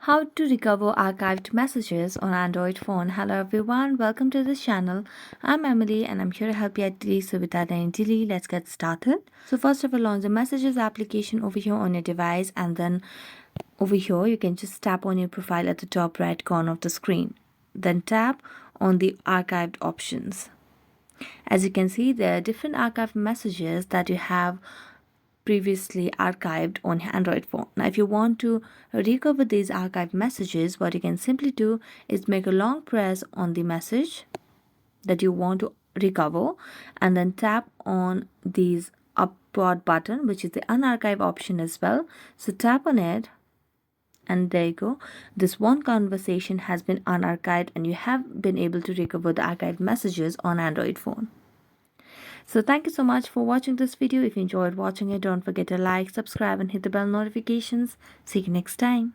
How to recover archived messages on Android phone. Hello everyone, welcome to this channel. I'm Emily and I'm here to help you out today. So without any delay, let's get started. So first of all, launch the messages application over here on your device, and then over here you can just tap on your profile at the top right corner of the screen. Then tap on the archived options. As you can see, there are different archived messages that you have previously archived on Android phone. Now, if you want to recover these archived messages, what you can simply do is make a long press on the message that you want to recover, and then tap on these upward button, which is the unarchive option as well. So tap on it, and there you go. This one conversation has been unarchived and you have been able to recover the archived messages on Android phone. So thank you so much for watching this video. If you enjoyed watching it, don't forget to like, subscribe and hit the bell notifications. See you next time.